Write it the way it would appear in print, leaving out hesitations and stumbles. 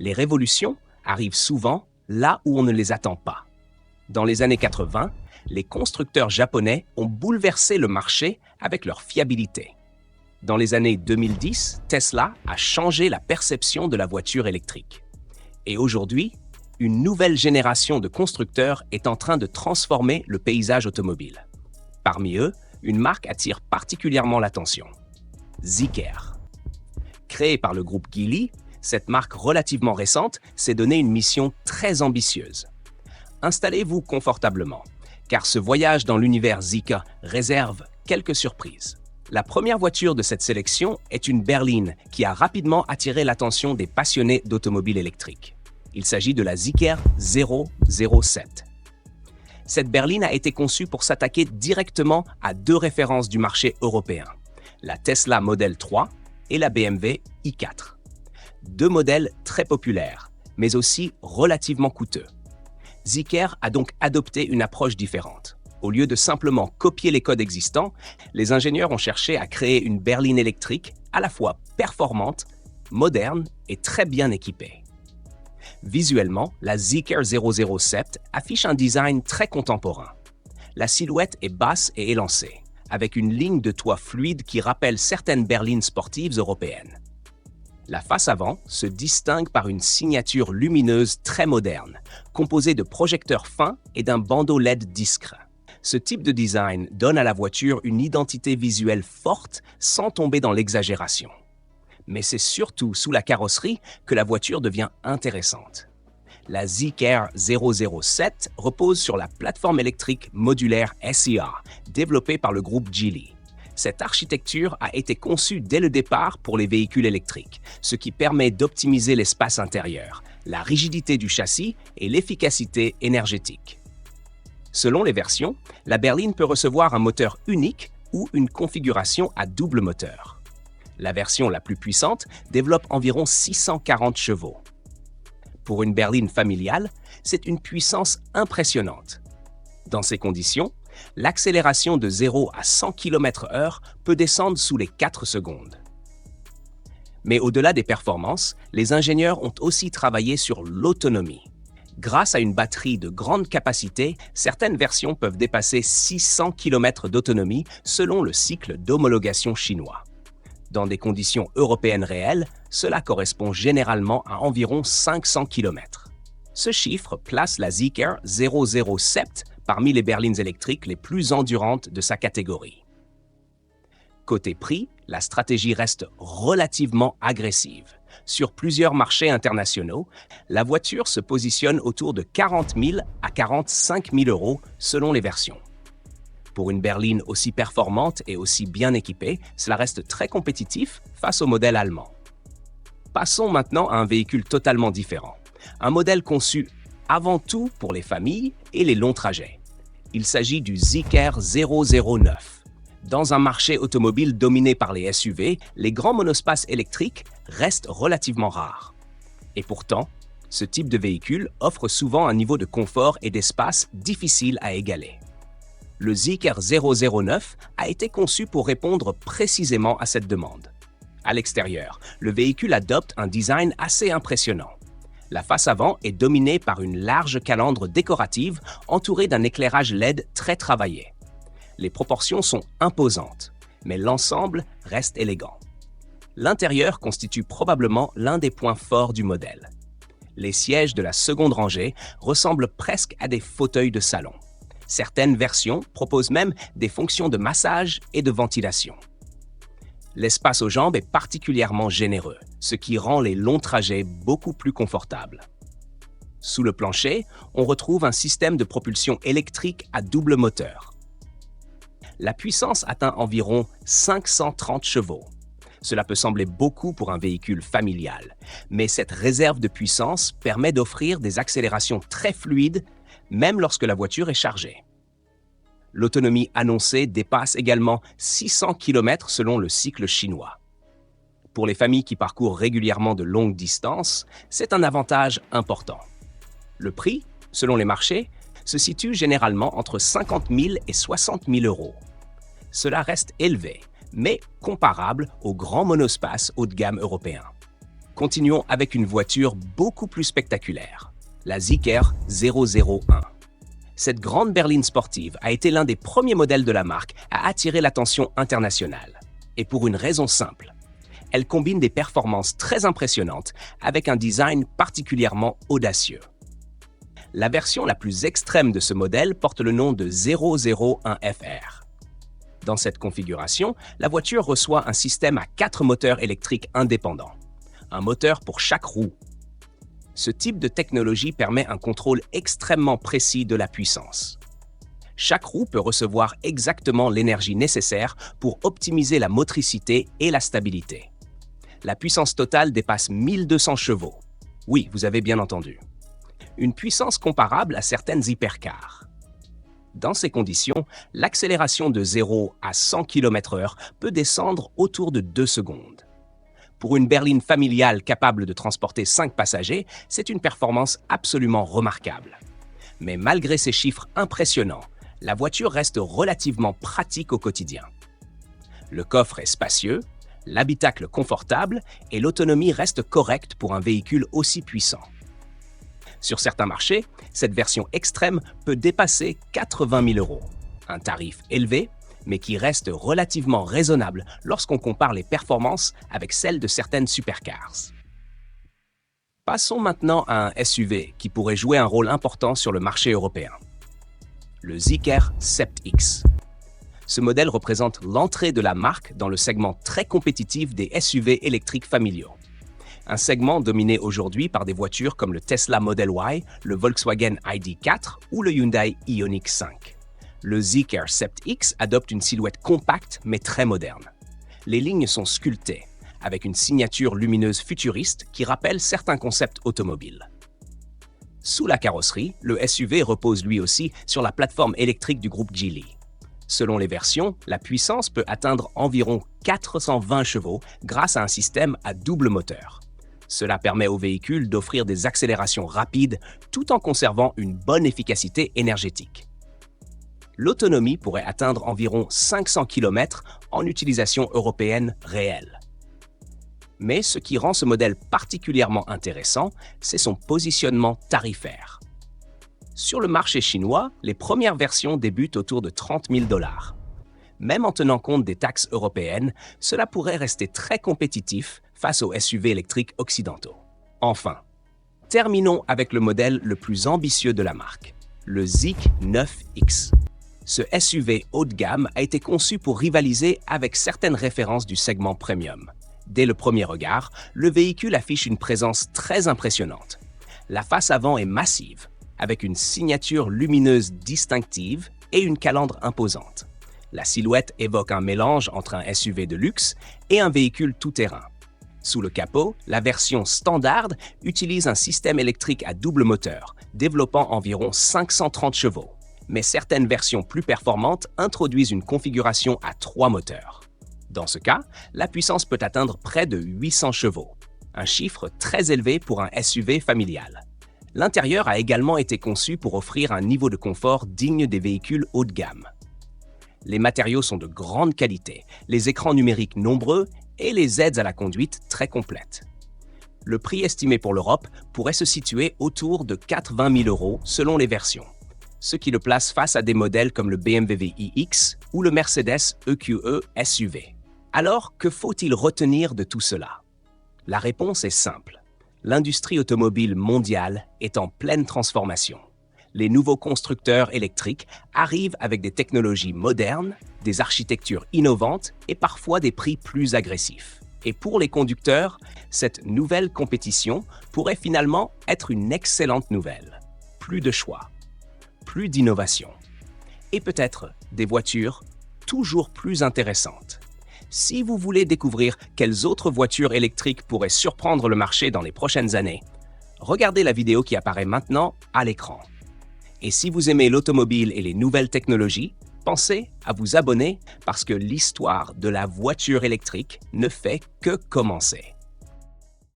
Les révolutions arrivent souvent là où on ne les attend pas. Dans les années 80, les constructeurs japonais ont bouleversé le marché avec leur fiabilité. Dans les années 2010, Tesla a changé la perception de la voiture électrique. Et aujourd'hui, une nouvelle génération de constructeurs est en train de transformer le paysage automobile. Parmi eux, une marque attire particulièrement l'attention. Zeekr. Créée par le groupe Geely, cette marque relativement récente s'est donné une mission très ambitieuse. Installez-vous confortablement, car ce voyage dans l'univers Zeekr réserve quelques surprises. La première voiture de cette sélection est une berline qui a rapidement attiré l'attention des passionnés d'automobiles électriques. Il s'agit de la Zeekr 007. Cette berline a été conçue pour s'attaquer directement à deux références du marché européen, la Tesla Model 3 et la BMW i4. Deux modèles très populaires, mais aussi relativement coûteux. Zeekr a donc adopté une approche différente. Au lieu de simplement copier les codes existants, les ingénieurs ont cherché à créer une berline électrique à la fois performante, moderne et très bien équipée. Visuellement, la Zeekr 007 affiche un design très contemporain. La silhouette est basse et élancée, avec une ligne de toit fluide qui rappelle certaines berlines sportives européennes. La face avant se distingue par une signature lumineuse très moderne, composée de projecteurs fins et d'un bandeau LED discret. Ce type de design donne à la voiture une identité visuelle forte sans tomber dans l'exagération. Mais c'est surtout sous la carrosserie que la voiture devient intéressante. La Zeekr 007 repose sur la plateforme électrique modulaire SEA, développée par le groupe Geely. Cette architecture a été conçue dès le départ pour les véhicules électriques, ce qui permet d'optimiser l'espace intérieur, la rigidité du châssis et l'efficacité énergétique. Selon les versions, la berline peut recevoir un moteur unique ou une configuration à double moteur. La version la plus puissante développe environ 640 chevaux. Pour une berline familiale, c'est une puissance impressionnante. Dans ces conditions, l'accélération de 0 à 100 km/h peut descendre sous les 4 secondes. Mais au-delà des performances, les ingénieurs ont aussi travaillé sur l'autonomie. Grâce à une batterie de grande capacité, certaines versions peuvent dépasser 600 km d'autonomie selon le cycle d'homologation chinois. Dans des conditions européennes réelles, cela correspond généralement à environ 500 km. Ce chiffre place la Zeekr 007 parmi les berlines électriques les plus endurantes de sa catégorie. Côté prix, la stratégie reste relativement agressive. Sur plusieurs marchés internationaux, la voiture se positionne autour de 40 000 à 45 000 euros selon les versions. Pour une berline aussi performante et aussi bien équipée, cela reste très compétitif face au modèle allemand. Passons maintenant à un véhicule totalement différent. Un modèle conçu avant tout pour les familles et les longs trajets. Il s'agit du Zeekr 009. Dans un marché automobile dominé par les SUV, les grands monospaces électriques restent relativement rares. Et pourtant, ce type de véhicule offre souvent un niveau de confort et d'espace difficile à égaler. Le Zeekr 009 a été conçu pour répondre précisément à cette demande. À l'extérieur, le véhicule adopte un design assez impressionnant. La face avant est dominée par une large calandre décorative entourée d'un éclairage LED très travaillé. Les proportions sont imposantes, mais l'ensemble reste élégant. L'intérieur constitue probablement l'un des points forts du modèle. Les sièges de la seconde rangée ressemblent presque à des fauteuils de salon. Certaines versions proposent même des fonctions de massage et de ventilation. L'espace aux jambes est particulièrement généreux, ce qui rend les longs trajets beaucoup plus confortables. Sous le plancher, on retrouve un système de propulsion électrique à double moteur. La puissance atteint environ 530 chevaux. Cela peut sembler beaucoup pour un véhicule familial, mais cette réserve de puissance permet d'offrir des accélérations très fluides, même lorsque la voiture est chargée. L'autonomie annoncée dépasse également 600 km selon le cycle chinois. Pour les familles qui parcourent régulièrement de longues distances, c'est un avantage important. Le prix, selon les marchés, se situe généralement entre 50 000 et 60 000 euros. Cela reste élevé, mais comparable aux grands monospaces haut de gamme européens. Continuons avec une voiture beaucoup plus spectaculaire, la Zeekr 001. Cette grande berline sportive a été l'un des premiers modèles de la marque à attirer l'attention internationale. Et pour une raison simple. Elle combine des performances très impressionnantes avec un design particulièrement audacieux. La version la plus extrême de ce modèle porte le nom de 001FR. Dans cette configuration, la voiture reçoit un système à 4 moteurs électriques indépendants, un moteur pour chaque roue. Ce type de technologie permet un contrôle extrêmement précis de la puissance. Chaque roue peut recevoir exactement l'énergie nécessaire pour optimiser la motricité et la stabilité. La puissance totale dépasse 1200 chevaux. Oui, vous avez bien entendu. Une puissance comparable à certaines hypercars. Dans ces conditions, l'accélération de 0 à 100 km/h peut descendre autour de 2 secondes. Pour une berline familiale capable de transporter 5 passagers, c'est une performance absolument remarquable. Mais malgré ces chiffres impressionnants, la voiture reste relativement pratique au quotidien. Le coffre est spacieux, l'habitacle confortable et l'autonomie reste correcte pour un véhicule aussi puissant. Sur certains marchés, cette version extrême peut dépasser 80 000 €, un tarif élevé, mais qui reste relativement raisonnable lorsqu'on compare les performances avec celles de certaines supercars. Passons maintenant à un SUV qui pourrait jouer un rôle important sur le marché européen. Le Zeekr Sept X. Ce modèle représente l'entrée de la marque dans le segment très compétitif des SUV électriques familiaux. Un segment dominé aujourd'hui par des voitures comme le Tesla Model Y, le Volkswagen ID.4 ou le Hyundai Ioniq 5. Le Zeekr Sept X adopte une silhouette compacte mais très moderne. Les lignes sont sculptées, avec une signature lumineuse futuriste qui rappelle certains concepts automobiles. Sous la carrosserie, le SUV repose lui aussi sur la plateforme électrique du groupe Geely. Selon les versions, la puissance peut atteindre environ 420 chevaux grâce à un système à double moteur. Cela permet au véhicule d'offrir des accélérations rapides tout en conservant une bonne efficacité énergétique. L'autonomie pourrait atteindre environ 500 km en utilisation européenne réelle. Mais ce qui rend ce modèle particulièrement intéressant, c'est son positionnement tarifaire. Sur le marché chinois, les premières versions débutent autour de 30 000 $. Même en tenant compte des taxes européennes, cela pourrait rester très compétitif face aux SUV électriques occidentaux. Enfin, terminons avec le modèle le plus ambitieux de la marque, le Zeekr 9X. Ce SUV haut de gamme a été conçu pour rivaliser avec certaines références du segment premium. Dès le premier regard, le véhicule affiche une présence très impressionnante. La face avant est massive, avec une signature lumineuse distinctive et une calandre imposante. La silhouette évoque un mélange entre un SUV de luxe et un véhicule tout-terrain. Sous le capot, la version standard utilise un système électrique à double moteur, développant environ 530 chevaux. Mais certaines versions plus performantes introduisent une configuration à 3 moteurs. Dans ce cas, la puissance peut atteindre près de 800 chevaux, un chiffre très élevé pour un SUV familial. L'intérieur a également été conçu pour offrir un niveau de confort digne des véhicules haut de gamme. Les matériaux sont de grande qualité, les écrans numériques nombreux et les aides à la conduite très complètes. Le prix estimé pour l'Europe pourrait se situer autour de 80 000 € selon les versions, ce qui le place face à des modèles comme le BMW iX ou le Mercedes EQE SUV. Alors, que faut-il retenir de tout cela? La réponse est simple. L'industrie automobile mondiale est en pleine transformation. Les nouveaux constructeurs électriques arrivent avec des technologies modernes, des architectures innovantes et parfois des prix plus agressifs. Et pour les conducteurs, cette nouvelle compétition pourrait finalement être une excellente nouvelle. Plus de choix, plus d'innovation et peut-être des voitures toujours plus intéressantes. Si vous voulez découvrir quelles autres voitures électriques pourraient surprendre le marché dans les prochaines années, regardez la vidéo qui apparaît maintenant à l'écran. Et si vous aimez l'automobile et les nouvelles technologies, pensez à vous abonner parce que l'histoire de la voiture électrique ne fait que commencer.